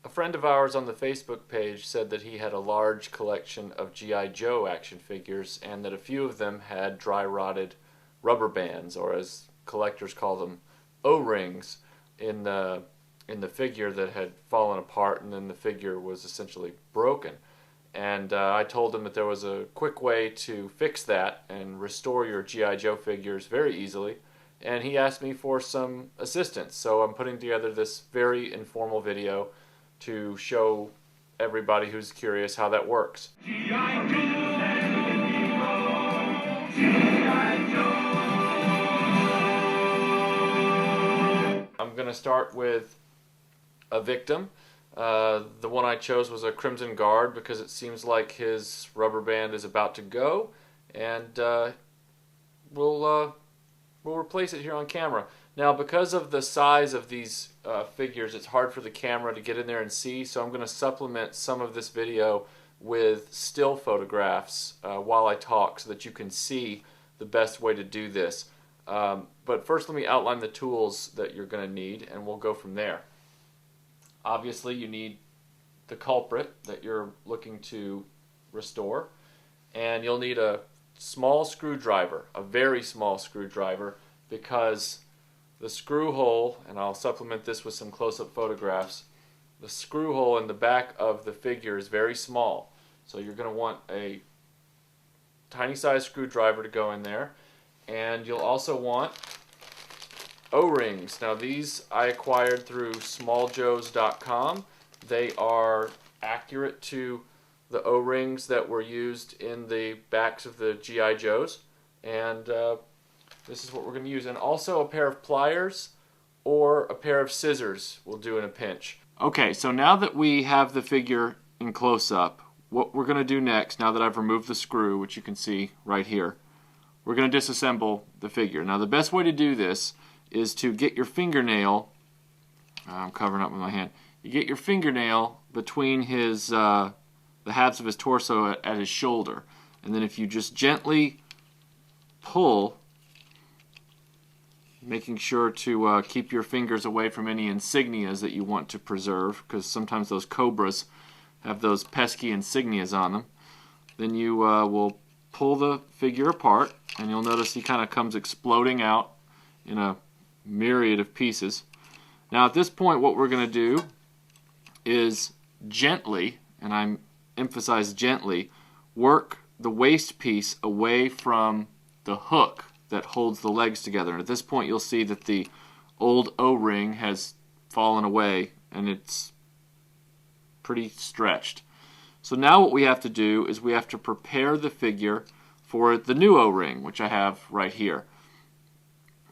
A friend of ours on the Facebook page said that he had a large collection of G.I. Joe action figures and that a few of them had dry rotted rubber bands, or as collectors call them, O-rings, in the figure that had fallen apart, and then the figure was essentially broken. And I told him that there was a quick way to fix that and restore your G.I. Joe figures very easily, and he asked me for some assistance. So I'm putting together this very informal video to show everybody who's curious how that works. G.I. Joe! G.I. Joe! I'm going to start with a victim. The one I chose was a Crimson Guard because it seems like his rubber band is about to go, and we'll replace it here on camera. Now, because of the size of these figures, it's hard for the camera to get in there and see, so I'm going to supplement some of this video with still photographs while I talk so that you can see the best way to do this. But first, let me outline the tools that you're going to need, and we'll go from there. Obviously, you need the culprit that you're looking to restore, and you'll need a small screwdriver, a very small screwdriver, because the screw hole, and I'll supplement this with some close-up photographs, the screw hole in the back of the figure is very small. So you're going to want a tiny size screwdriver to go in there, and you'll also want O-rings. Now these I acquired through smalljoes.com. They are accurate to the O-rings that were used in the backs of the G.I. Joes, and this is what we're going to use. And also a pair of pliers or a pair of scissors will do in a pinch. Okay, so now that we have the figure in close-up, what we're going to do next, now that I've removed the screw, which you can see right here, we're going to disassemble the figure. Now the best way to do this is to get your fingernail, I'm covering up with my hand, you get your fingernail between his, the halves of his torso at his shoulder, and then if you just gently pull, making sure to keep your fingers away from any insignias that you want to preserve, because sometimes those cobras have those pesky insignias on them, then you will pull the figure apart, and you'll notice he kind of comes exploding out in a myriad of pieces. Now at this point what we're going to do is gently, and I emphasize gently, work the waist piece away from the hook that holds the legs together. And at this point you'll see that the old O-ring has fallen away and it's pretty stretched. So now what we have to do is we have to prepare the figure for the new O-ring, which I have right here.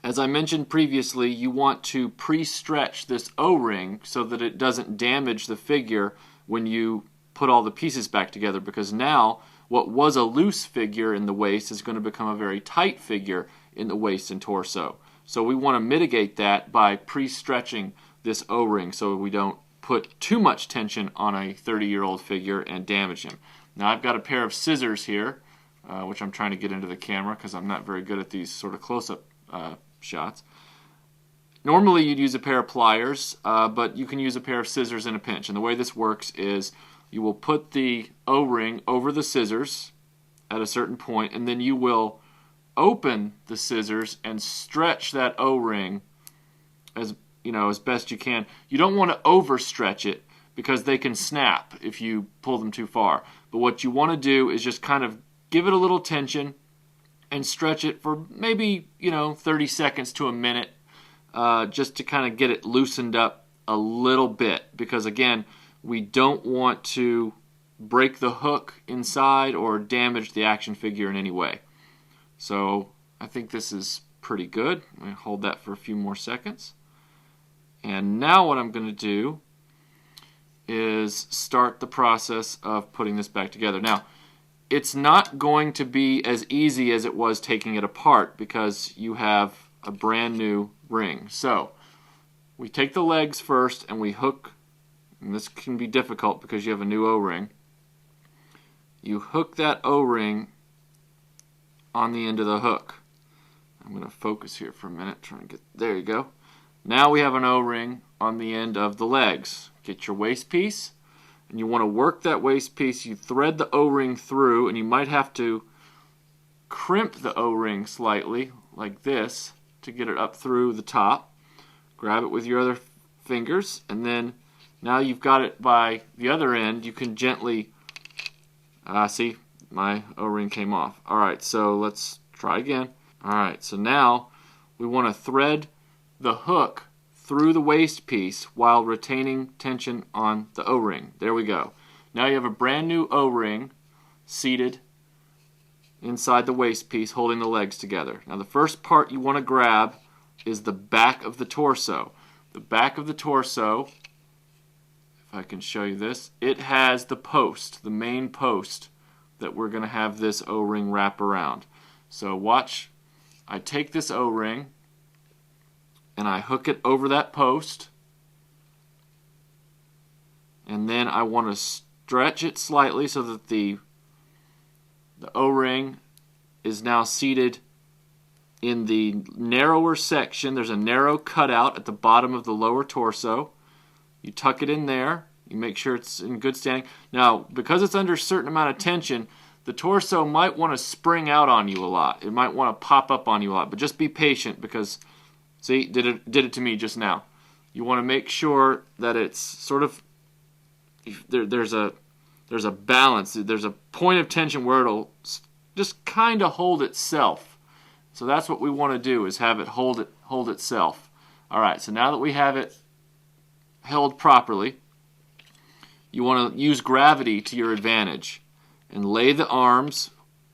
As I mentioned previously, you want to pre-stretch this O-ring so that it doesn't damage the figure when you put all the pieces back together, because now what was a loose figure in the waist is going to become a very tight figure in the waist and torso. So we want to mitigate that by pre-stretching this O-ring so we don't put too much tension on a 30-year-old figure and damage him. Now I've got a pair of scissors here, which I'm trying to get into the camera because I'm not very good at these sort of close-up shots. Normally you'd use a pair of pliers, but you can use a pair of scissors in a pinch. And the way this works is you will put the O-ring over the scissors at a certain point, and then you will open the scissors and stretch that O-ring as best you can. You don't want to overstretch it because they can snap if you pull them too far. But what you want to do is just kind of give it a little tension and stretch it for maybe 30 seconds to a minute, just to kind of get it loosened up a little bit, because again, we don't want to break the hook inside or damage the action figure in any way. So I think this is pretty good. I'm going to hold that for a few more seconds. And now what I'm going to do is start the process of putting this back together. Now, it's not going to be as easy as it was taking it apart because you have a brand new ring. So we take the legs first and we hook, and this can be difficult because you have a new O-ring. You hook that O-ring on the end of the hook. I'm going to focus here for a minute, trying to get, there you go. Now we have an O-ring on the end of the legs. get your waist piece, and you want to work that waist piece. You thread the O-ring through, and you might have to crimp the O-ring slightly, like this, to get it up through the top. Grab it with your other fingers, and then now you've got it by the other end. You can gently, see, my O-ring came off. Alright, so let's try again. Alright, so now we want to thread the hook through the waist piece while retaining tension on the O-ring. There we go. Now you have a brand new O-ring seated inside the waist piece holding the legs together. Now the first part you want to grab is the back of the torso. The back of the torso, if I can show you this, it has the post, the main post that we're going to have this O-ring wrap around. So watch, I take this O-ring and I hook it over that post, and then I want to stretch it slightly so that the O-ring is now seated in the narrower section. There's a narrow cutout at the bottom of the lower torso. You tuck it in there. You make sure it's in good standing. Now, because it's under a certain amount of tension, the torso might want to spring out on you a lot. It might want to pop up on you a lot, but just be patient because, see, did it to me just now. You want to make sure that it's sort of, there's a balance. There's a point of tension where it'll just kind of hold itself. So that's what we want to do, is have it hold itself. All right, so now that we have it held properly, you want to use gravity to your advantage and lay the arms.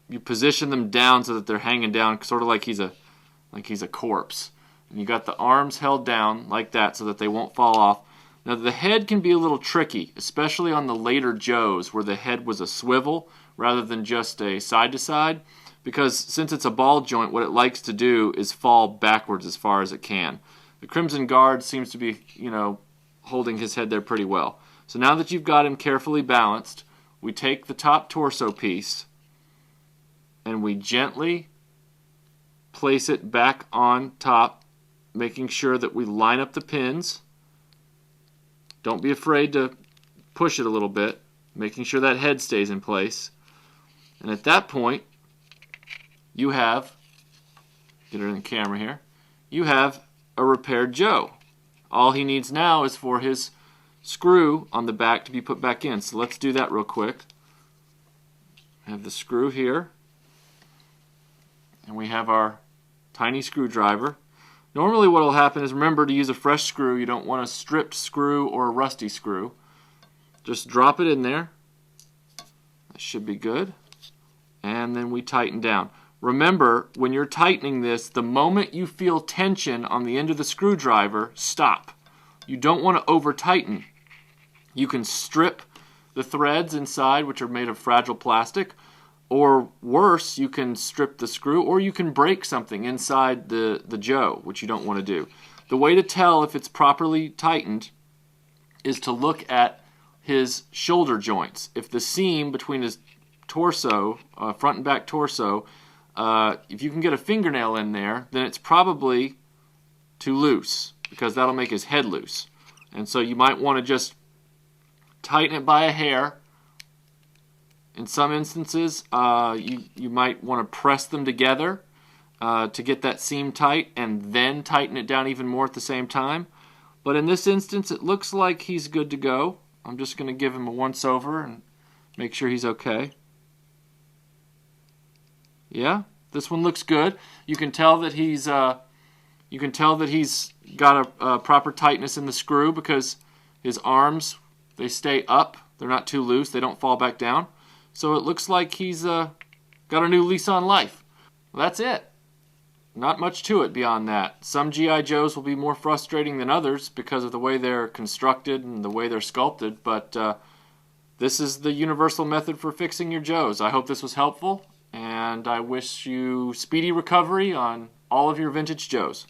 You position them down so that they're hanging down, sort of like he's a corpse. And you got the arms held down like that so that they won't fall off. Now the head can be a little tricky, especially on the later Joes where the head was a swivel rather than just a side-to-side, because since it's a ball joint, what it likes to do is fall backwards as far as it can. The Crimson Guard seems to be, holding his head there pretty well. So now that you've got him carefully balanced, we take the top torso piece and we gently place it back on top, making sure that we line up the pins. Don't be afraid to push it a little bit, making sure that head stays in place. And at that point, you have, get it in the camera here, you have a repaired Joe. All he needs now is for his screw on the back to be put back in. So let's do that real quick. I have the screw here, and we have our tiny screwdriver. Normally what will happen is, remember to use a fresh screw. You don't want a stripped screw or a rusty screw. Just drop it in there. That should be good. And then we tighten down. Remember, when you're tightening this, the moment you feel tension on the end of the screwdriver, stop. You don't want to over-tighten. You can strip the threads inside, which are made of fragile plastic, or worse, you can strip the screw, or you can break something inside the Joe, which you don't want to do. The way to tell if it's properly tightened is to look at his shoulder joints. If the seam between his torso, front and back torso, if you can get a fingernail in there, then it's probably too loose, because that'll make his head loose. And so you might want to just tighten it by a hair. In some instances, you might want to press them together to get that seam tight and then tighten it down even more at the same time. But in this instance, it looks like he's good to go. I'm just going to give him a once-over and make sure he's okay. Yeah, this one looks good. You can tell that he's got a proper tightness in the screw because his arms, they stay up. They're not too loose. They don't fall back down. So it looks like he's got a new lease on life. Well, that's it. Not much to it beyond that. Some G.I. Joes will be more frustrating than others because of the way they're constructed and the way they're sculpted, but this is the universal method for fixing your Joes. I hope this was helpful, and I wish you speedy recovery on all of your vintage Joes.